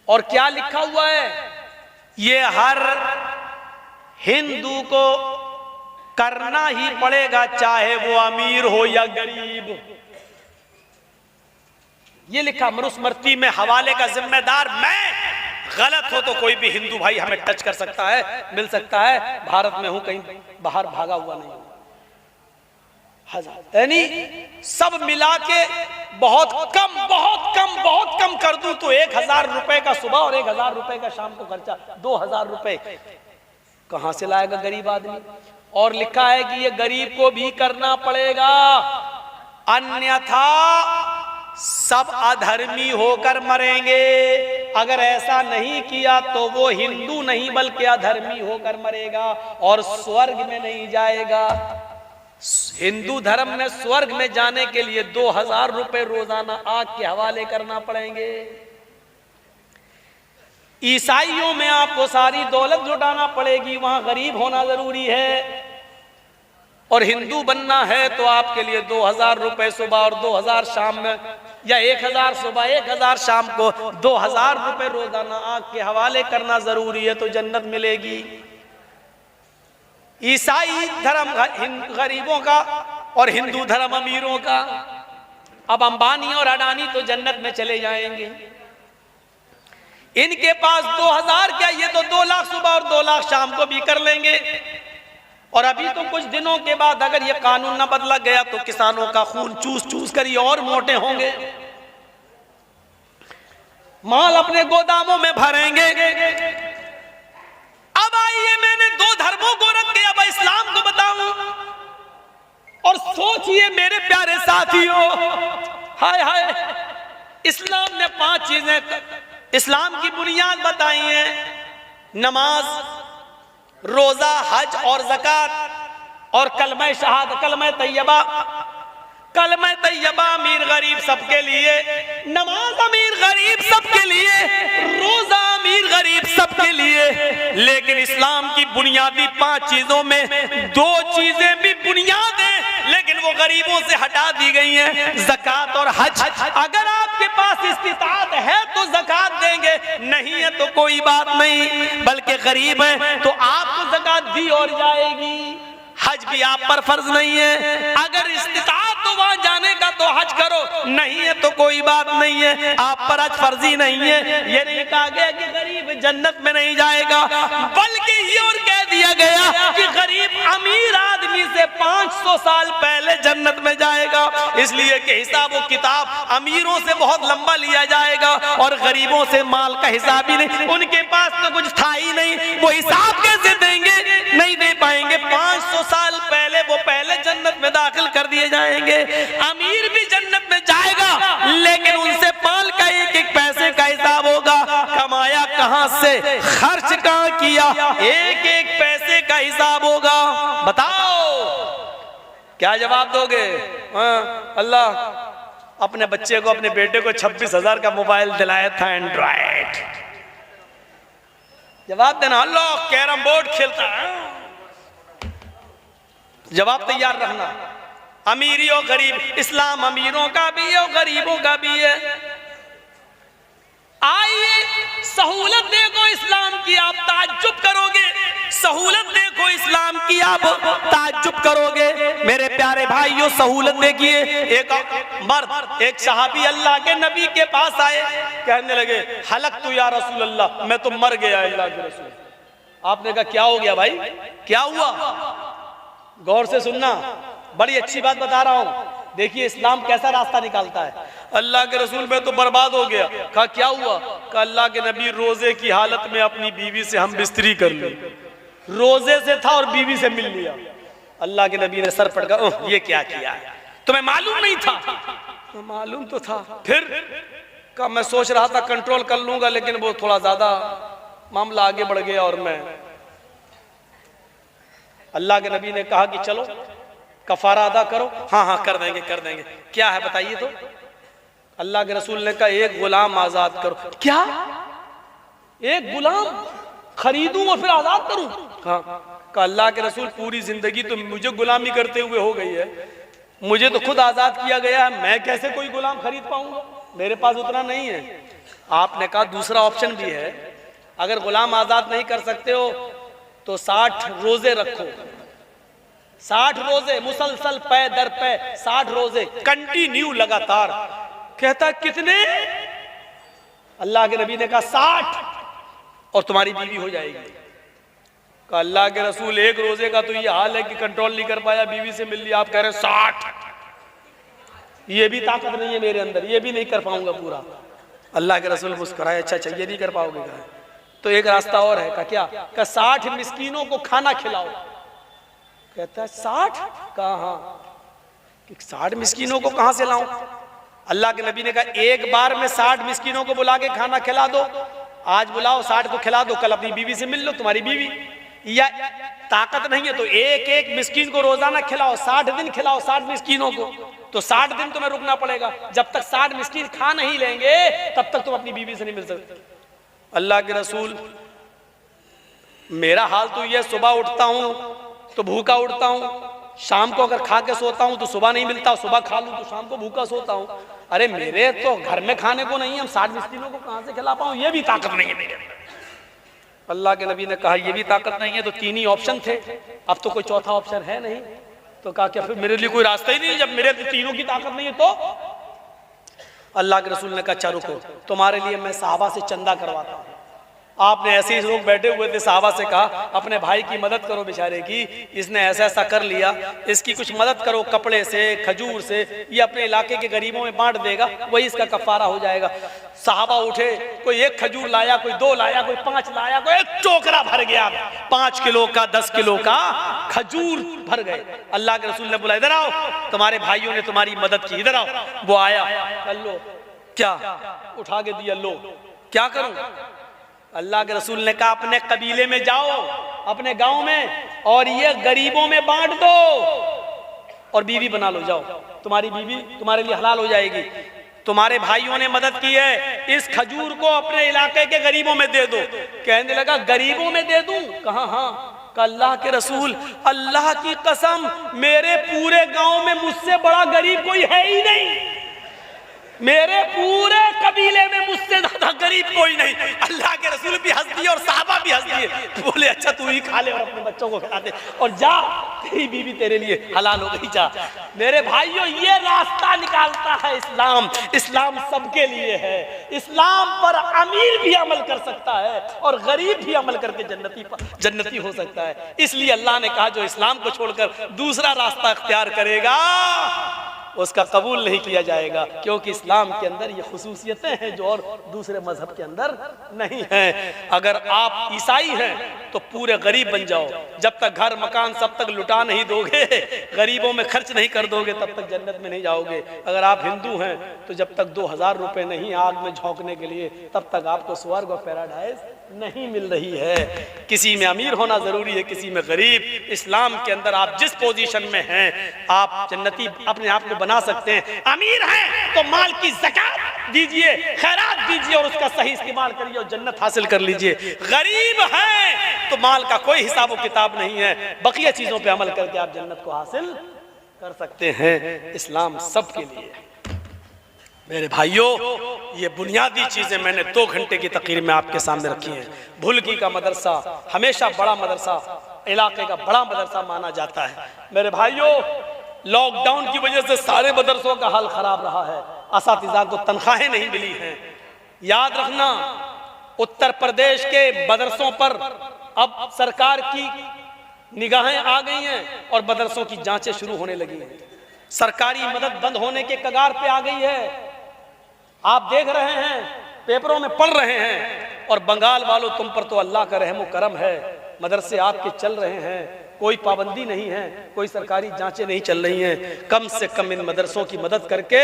और क्या लिखा हुआ है, ये हर हिंदू को करना ही पड़ेगा, चाहे वो अमीर हो या गरीब। ये लिखा मनुस्मृति में, हवाले का जिम्मेदार मैं। गलत हो तो कोई भी हिंदू भाई हमें टच कर सकता है, मिल सकता है। भारत में हूं, कहीं बाहर भागा हुआ नहीं। यानी सब मिला के बहुत कम कर दूं तो 1000 रुपए का सुबह और 1000 रुपए का शाम को खर्चा, 2000 रुपए कहां से लाएगा गरीब आदमी। और लिखा है कि ये गरीब को भी करना पड़ेगा, अन्यथा सब अधर्मी होकर मरेंगे। अगर ऐसा नहीं किया तो वो हिंदू नहीं बल्कि अधर्मी होकर मरेगा और स्वर्ग में नहीं जाएगा। हिंदू धर्म में स्वर्ग में जाने के लिए 2000 रुपए रोजाना आग के हवाले करना पड़ेंगे। ईसाइयों में आपको सारी दौलत जुटाना पड़ेगी, वहां गरीब होना जरूरी है। और हिंदू बनना है तो आपके लिए 2000 रुपए सुबह और 2000 शाम में, या 1000 सुबह 1000 शाम को 2000 रुपए रोजाना आग के हवाले करना जरूरी है, तो जन्नत मिलेगी। ईसाई धर्म गरीबों का और हिंदू धर्म अमीरों का। अब अंबानी और अडानी तो जन्नत में चले जाएंगे, इनके पास 2000 क्या, ये तो 2 लाख सुबह और 2 लाख शाम को भी कर लेंगे। और अभी तो कुछ दिनों के बाद अगर ये कानून न बदला गया तो किसानों का खून चूस चूस कर ये और मोटे होंगे, माल अपने गोदामों में भरेंगे। अब आइए, मैंने 2 धर्मों को रख के अब इस्लाम को बताऊं, और सोचिए मेरे प्यारे साथियों, हाय हाय, इस्लाम ने 5 चीजें इस्लाम की बुनियाद बताई हैं, नमाज, रोजा, हज और ज़कात और कलमा शहादत, कलमा तैयबा। कलमा तैयबा अमीर गरीब सबके लिए, नमाज अमीर गरीब सबके लिए, रोजा अमीर गरीब सबके लिए। लेकिन इस्लाम की बुनियादी 5 चीजों में 2 चीजें भी बुनियाद हैं, लेकिन वो गरीबों से हटा दी गई हैं, ज़कात और हज। अगर आपके पास इस्तिताअत है तो ज़कात देंगे, नहीं है तो कोई बात नहीं, बल्कि गरीब है तो आपको ज़कात दी और जाएगी। हज भी आप पर फर्ज नहीं है, अगर इस्तिताअत तो वहां जाने का तो हज करो, नहीं है तो कोई बात नहीं है, आप पर हज फर्जी नहीं है। ये नहीं कहा गया कि गरीब जन्नत में नहीं जाएगा, बल्कि ये और कह दिया गया कि गरीब अमीर आदमी से 500 साल पहले जन्नत में जाएगा, इसलिए कि हिसाब व किताब अमीरों से बहुत लंबा लिया जाएगा और गरीबों से माल का हिसाब ही नहीं, उनके पास तो कुछ था ही नहीं, वो हिसाब कैसे देंगे, नहीं दे पाएंगे। 500 साल पहले वो पहले जन्नत में दाखिल कर दिए जाएंगे। अमीर भी जन्नत में जाएगा, लेकिन उनसे माल का एक एक पैसे का हिसाब होगा, कमाया कहां से, खर्च कहां किया, एक एक पैसे का हिसाब होगा। बताओ क्या जवाब दोगे? अल्लाह अपने बच्चे को, अपने बेटे को 26,000 का मोबाइल दिलाया था, एंड्रॉइड। जवाब देना, अल्लाह कैरम बोर्ड खेलता है। जवाब तैयार रखना। अमीरी और गरीब, इस्लाम अमीरों का भी है और गरीबों का भी है। आइए, सहूलत देखो इस्लाम की, आप ताज्जुब करोगे। सहूलत देखो इस्लाम की, आप ताज्जुब करोगे। मेरे प्यारे भाइयों, सहूलत देखिए। एक मर्द, एक सहाबी अल्लाह के नबी के पास आए, कहने लगे, हलक तू या रसूल अल्लाह, मैं तो मर गया अल्लाह के रसूल। आपने कहा क्या हो गया भाई, क्या हुआ? गौर से सुनना, बड़ी अच्छी बात बता रहा हूं। देखिए इस्लाम कैसा रास्ता निकालता है। अल्लाह के रसूल में तो बर्बाद हो गया। कहा क्या हुआ? कहा अल्लाह के नबी रोजे की हालत में अपनी बीवी से हम बिस्तरी कर ली। रोजे से था और बीवी से मिल लिया। अल्लाह के नबी ने सर पटका, ये क्या किया है, तुम्हें मालूम नहीं था? तो मालूम तो था। फिर कहा मैं सोच रहा था कंट्रोल कर लूंगा, लेकिन वो थोड़ा ज्यादा मामला आगे बढ़ गया और मैं। अल्लाह के नबी ने कहा कि चलो कफारा अदा करो। हाँ हाँ कर देंगे कर देंगे। क्या है बताइए तो? अल्लाह के रसूल ने कहा एक गुलाम आजाद करो। क्या? एक गुलाम खरीदूं और फिर आजाद करूं? कहा अल्लाह के रसूल पूरी जिंदगी तो मुझे गुलामी करते हुए हो गई है, मुझे तो खुद आजाद किया गया है, मैं कैसे कोई गुलाम खरीद पाऊंगा, मेरे पास उतना नहीं है। आपने कहा दूसरा ऑप्शन भी है, अगर गुलाम आजाद नहीं कर सकते हो तो 60 रोजे रखो, 60 रोजे मुसलसल पे दर पे 60 रोजे कंटिन्यू लगातार। कहता कितने? अल्लाह के नबी ने कहा 60 और तुम्हारी बीवी हो जाएगी। कहा अल्लाह के रसूल एक रोजे का तो ये हाल है कि कंट्रोल नहीं कर पाया, बीवी से मिल लिया, आप कह रहे हैं 60। ये भी ताकत नहीं है मेरे अंदर, ये भी नहीं कर पाऊंगा पूरा। अल्लाह के रसूल मुस्कुराए, अच्छा ये नहीं कर पाओगे? कहा तो एक रास्ता और है। क्या? कहा 60 मिस्कीनों को खाना खिलाओ। कहता है 60? कहा हाँ। 60 मिस्कीनों को कहां से लाऊं? अल्लाह के नबी ने कहा एक बार में 60 मिस्कीनों को बुला के खाना खिला दो, आज बुलाओ 60 को खिला दो, कल अपनी बीवी से मिल लो, तुम्हारी बीवी। या ताकत नहीं है तो एक एक मिस्कीन को रोजाना खिलाओ, 60 दिन खिलाओ 60 मिस्कीनों को, तो 60 दिन तुम्हें रुकना पड़ेगा। जब तक 60 मिस्कीन खा नहीं लेंगे तब तक तुम अपनी बीवी से नहीं मिल सकते। अल्लाह के रसूल, मेरा हाल तो यह, सुबह उठता हूं तो भूखा उठता हूं, शाम को अगर खा के सोता हूं तो सुबह नहीं मिलता, सुबह खा लूं तो शाम को भूखा सोता हूं। अरे मेरे तो घर में खाने को नहीं है, हम 60 मिस्कीनों को कहां से खिला पाऊं? ये भी ताकत नहीं है मेरे अंदर। अल्लाह के नबी ने कहा ये भी ताकत नहीं है, तो 3 ही ऑप्शन थे, अब तो कोई चौथा ऑप्शन है नहीं। तो कहा क्या फिर मेरे लिए कोई रास्ता ही नहीं, जब मेरे तीनों की ताकत नहीं है तो? अल्लाह के रसूल ने कहा अच्छा रुको, तुम्हारे लिए मैं सहाबा से चंदा करवाता हूं। आपने ऐसे ही लोग बैठे हुए थे, सहाबा से कहा अपने भाई की मदद करो बेचारे की, इसने ऐसा ऐसा कर लिया, इसकी कुछ मदद करो, कपड़े से, खजूर से, ये अपने इलाके के गरीबों में बांट देगा, वही इसका कफारा हो जाएगा। सहाबा उठे, कोई 1 खजूर लाया, कोई 2 लाया, कोई 5 लाया, कोई 1 टोकरा भर गया, 5 किलो का 10 किलो का खजूर भर गए। अल्लाह के रसूल ने बोला इधर आओ, तुम्हारे भाइयों ने तुम्हारी मदद की, इधर आओ। वो आया, लो क्या? उठा के दिया, लो क्या करूं? अल्लाह के रसूल ने कहा अपने कबीले में जाओ, अपने गांव में, और ये गरीबों में बांट दो और बीवी बना लो, जाओ तुम्हारी बीवी तुम्हारे लिए हलाल हो जाएगी। तुम्हारे भाइयों ने मदद की है, इस खजूर को अपने इलाके के गरीबों में दे दो। कहने लगा गरीबों में दे दूं? कहा हाँ। कहा अल्लाह के रसूल, अल्लाह की कसम मेरे पूरे गांव में मुझसे बड़ा गरीब कोई है ही नहीं, मेरे पूरे कबीले में मुझसे ज्यादा गरीब कोई नहीं। अल्लाह के रसूल भी हंस दिए और साहबा भी हंस दिए, बोले अच्छा तू ही खा ले और अपने बच्चों को खिला दे, और जा तेरी बीवी तेरे लिए हलाल हो गई, जा। मेरे भाइयों ये रास्ता निकालता है इस्लाम। इस्लाम सबके लिए है। इस्लाम पर अमीर भी अमल कर सकता है और गरीब भी अमल करके जन्नती हो सकता है। इसलिए अल्लाह ने कहा जो इस्लाम को छोड़कर दूसरा रास्ता अख्तियार करेगा उसका कबूल नहीं किया जाएगा, क्योंकि इस्लाम के अंदर ये खुसूसियतें हैं जो और दूसरे मजहब के अंदर नहीं हैं। अगर आप ईसाई हैं तो पूरे गरीब बन जाओ, जब तक घर मकान सब तक लुटा नहीं दोगे, गरीबों में खर्च नहीं कर दोगे, तब तक जन्नत में नहीं जाओगे। अगर आप हिंदू हैं तो जब तक 2000 रुपए नहीं आग में झोंकने के लिए, तब तक आपको स्वर्ग और पैराडाइज नहीं मिल रही है। किसी में अमीर होना जरूरी है, किसी में गरीब। इस्लाम के अंदर आप जिस पोजीशन में हैं आप जन्नती अपने आप को बना सकते हैं। अमीर हैं तो माल की ज़कात दीजिए, खैरात दीजिए और उसका सही इस्तेमाल करिए और जन्नत हासिल कर लीजिए। गरीब हैं तो माल का कोई हिसाब व किताब नहीं है, बकिया चीजों पे अमल करके आप जन्नत को हासिल कर सकते हैं। इस्लाम सबके लिए। मेरे भाइयों ये बुनियादी चीजें मैंने 2 घंटे की तकरीर में आपके सामने रखी हैं। भुलकी का मदरसा हमेशा बड़ा मदरसा, इलाके का बड़ा मदरसा माना जाता है। मेरे भाइयों लॉकडाउन की वजह से सारे मदरसों का हाल खराब रहा है, असातिज़ा को तनख्वाहें नहीं मिली हैं। याद रखना उत्तर प्रदेश के मदरसों पर अब सरकार की निगाहें आ गई हैं और मदरसों की जांचें शुरू होने लगी हैं। सरकारी मदद बंद होने के कगार पे आ गई है। आप देख रहे हैं, पेपरों में पढ़ रहे हैं, और बंगाल वालों तुम पर तो अल्लाह का रहम करम है, मदरसे आपके चल रहे हैं, कोई पाबंदी नहीं है, कोई सरकारी जांचें नहीं चल रही हैं। कम से कम इन मदरसों की मदद करके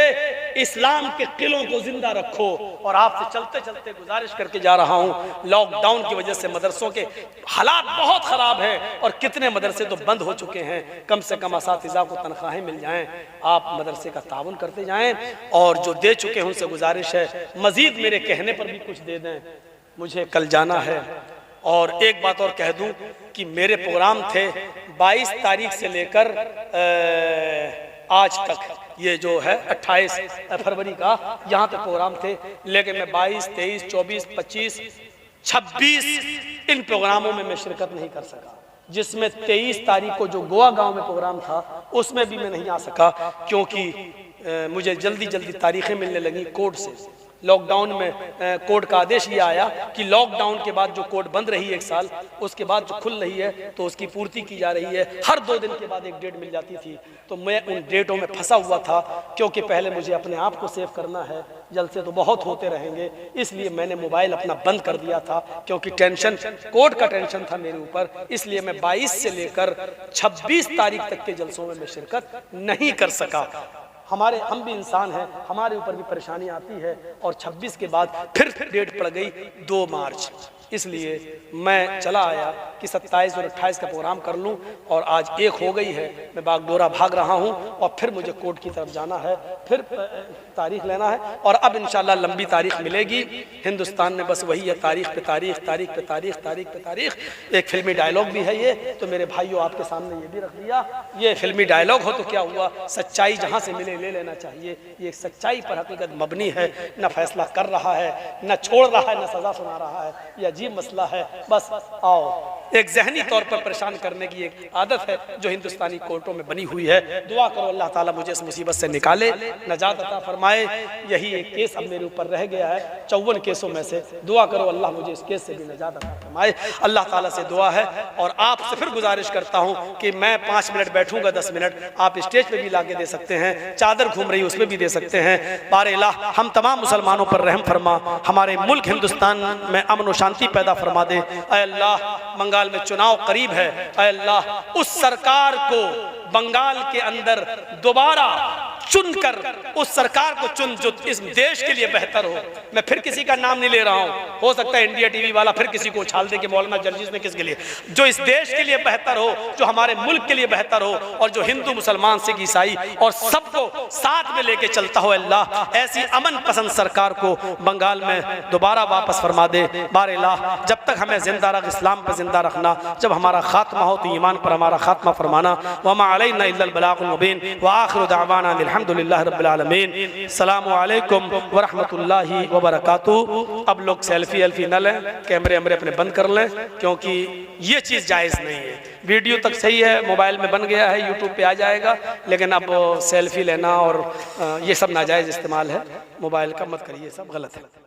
इस्लाम के किलों को जिंदा रखो। और आपसे चलते चलते गुजारिश करके जा रहा हूं, लॉकडाउन की वजह से मदरसों के हालात बहुत खराब हैं और कितने मदरसे तो बंद हो चुके हैं। कम से कम असातिज़ा को तनख्वाहें मिल जाएं, आप मदरसे का ताउन करते जाएं, और जो दे चुके हैं उनसे गुजारिश है मजीद मेरे कहने पर भी कुछ दे दें। मुझे कल जाना है। और एक बात और कह दूं कि मेरे प्रोग्राम थे 22 तारीख से लेकर आज तक ये जो है 28 फरवरी का यहाँ पे प्रोग्राम थे, लेकिन मैं 22, 23, 24, 25, 26 इन प्रोग्रामों में मैं शिरकत नहीं कर सका, जिसमें 23 तारीख को जो गोवा गांव में प्रोग्राम था उसमें भी मैं नहीं आ सका, क्योंकि मुझे जल्दी जल्दी तारीखें मिलने लगी कोर्ट से। लॉकडाउन में कोर्ट का आदेश ये आया कि लॉकडाउन के बाद जो कोर्ट बंद रही है 1 साल, उसके बाद जो खुल रही है तो उसकी पूर्ति की जा रही है। हर 2 दिन के बाद एक डेट मिल जाती थी, तो मैं उन डेटों में फंसा हुआ था, क्योंकि पहले मुझे अपने आप को सेव करना है, जलसे तो बहुत होते रहेंगे, इसलिए मैंने मोबाइल अपना बंद कर दिया था, क्योंकि टेंशन, कोर्ट का टेंशन था मेरे ऊपर। इसलिए मैं 22 से लेकर 26 तारीख तक के जलसों में मैं शिरकत नहीं कर सका। हम भी इंसान हैं, हमारे ऊपर भी परेशानी आती है, और 26 के बाद फिर डेट पड़ गई 2 मार्च। इसलिए मैं चला आया कि 27 और 28 का प्रोग्राम कर लूं, और आज 1 हो गई है, मैं बागडोरा भाग रहा हूं, और फिर मुझे कोर्ट की तरफ जाना है, फिर तारीख लेना है, और अब इंशाल्लाह लंबी तारीख मिलेगी। हिंदुस्तान में बस वही है, तारीख पे तारीख, तारीख पे तारीख, तारीख पे तारीख। एक फिल्मी डायलॉग भी है ये, तो मेरे भाइयों आपके सामने ये भी रख दिया। ये फिल्मी डायलॉग हो तो क्या हुआ, सच्चाई जहां से मिले ले लेना चाहिए। ये सच्चाई पर हकीकत मबनी है, न फैसला कर रहा है, न छोड़ रहा है, न सजा सुना रहा है। ये अजीब मसला है। बस आओ, एक जहनी तौर पर परेशान करने की एक आदत है जो हिंदुस्तानी कोर्टों में बनी हुई है। दुआ करो अल्लाह ताला मुझे इस मुसीबत से निकाले, नजात अता फरमाए। यही एक केस अब मेरे ऊपर रह गया है 54 केसों में से। दुआ करो अल्लाह मुझे इस केस से भी नजात अता फरमाए। अल्लाह ताला से दुआ है, और आपसे फिर गुजारिश करता हूँ कि मैं 5 मिनट बैठूंगा, 10 मिनट आप स्टेज पे भी ला के दे सकते हैं, चादर घूम रही उसमें भी दे सकते हैं। बारे अल्लाह हम तमाम मुसलमानों पर रहम फरमा, हमारे मुल्क हिंदुस्तान में अमन और शांति पैदा फरमा दे। ऐ अल्लाह, बंगाल में चुनाव करीब है, ऐ अल्लाह उस सरकार को बंगाल के अंदर दोबारा चुनकर उस सरकार को चुन जो इस देश के लिए बेहतर हो। मैं फिर किसी का नाम नहीं ले रहा हूं, हो सकता है इंडिया टीवी वाला फिर किसी को उछाल दे कि मौलाना जर्जिस ने किसके लिए, जो इस देश के लिए बेहतर हो, जो हमारे मुल्क के लिए बेहतर हो, और जो हिंदू मुसलमान सिख ईसाई और सबको साथ में लेके चलता हो। अल्लाह ऐसी अमन पसंद सरकार को बंगाल में दोबारा वापस फरमा दे। बारे अल्लाह जब तक हमें जिंदा रख, इस्लाम पर जिंदा रखना, जब हमारा खात्मा हो तो ईमान पर हमारा खात्मा फरमाना। वमा अलैना इल्लल बलागुल मुबीन व आखिरु दावाना अल्हम्दुलिल्लाहि रब्बिल आलमीन। अस्सलामु अलैकुम व रहमतुल्लाहि व बरकातुहू। अब लोग सेल्फी एल्फी न लें, कैमरे अपने बंद कर लें, क्योंकि ये चीज़ जायज़ नहीं है। वीडियो तक सही है, मोबाइल में बन गया है, यूट्यूब पे आ जाएगा, लेकिन अब सेल्फी लेना और ये सब नाजायज़ इस्तेमाल है। मोबाइल का मत करिए, सब गलत है।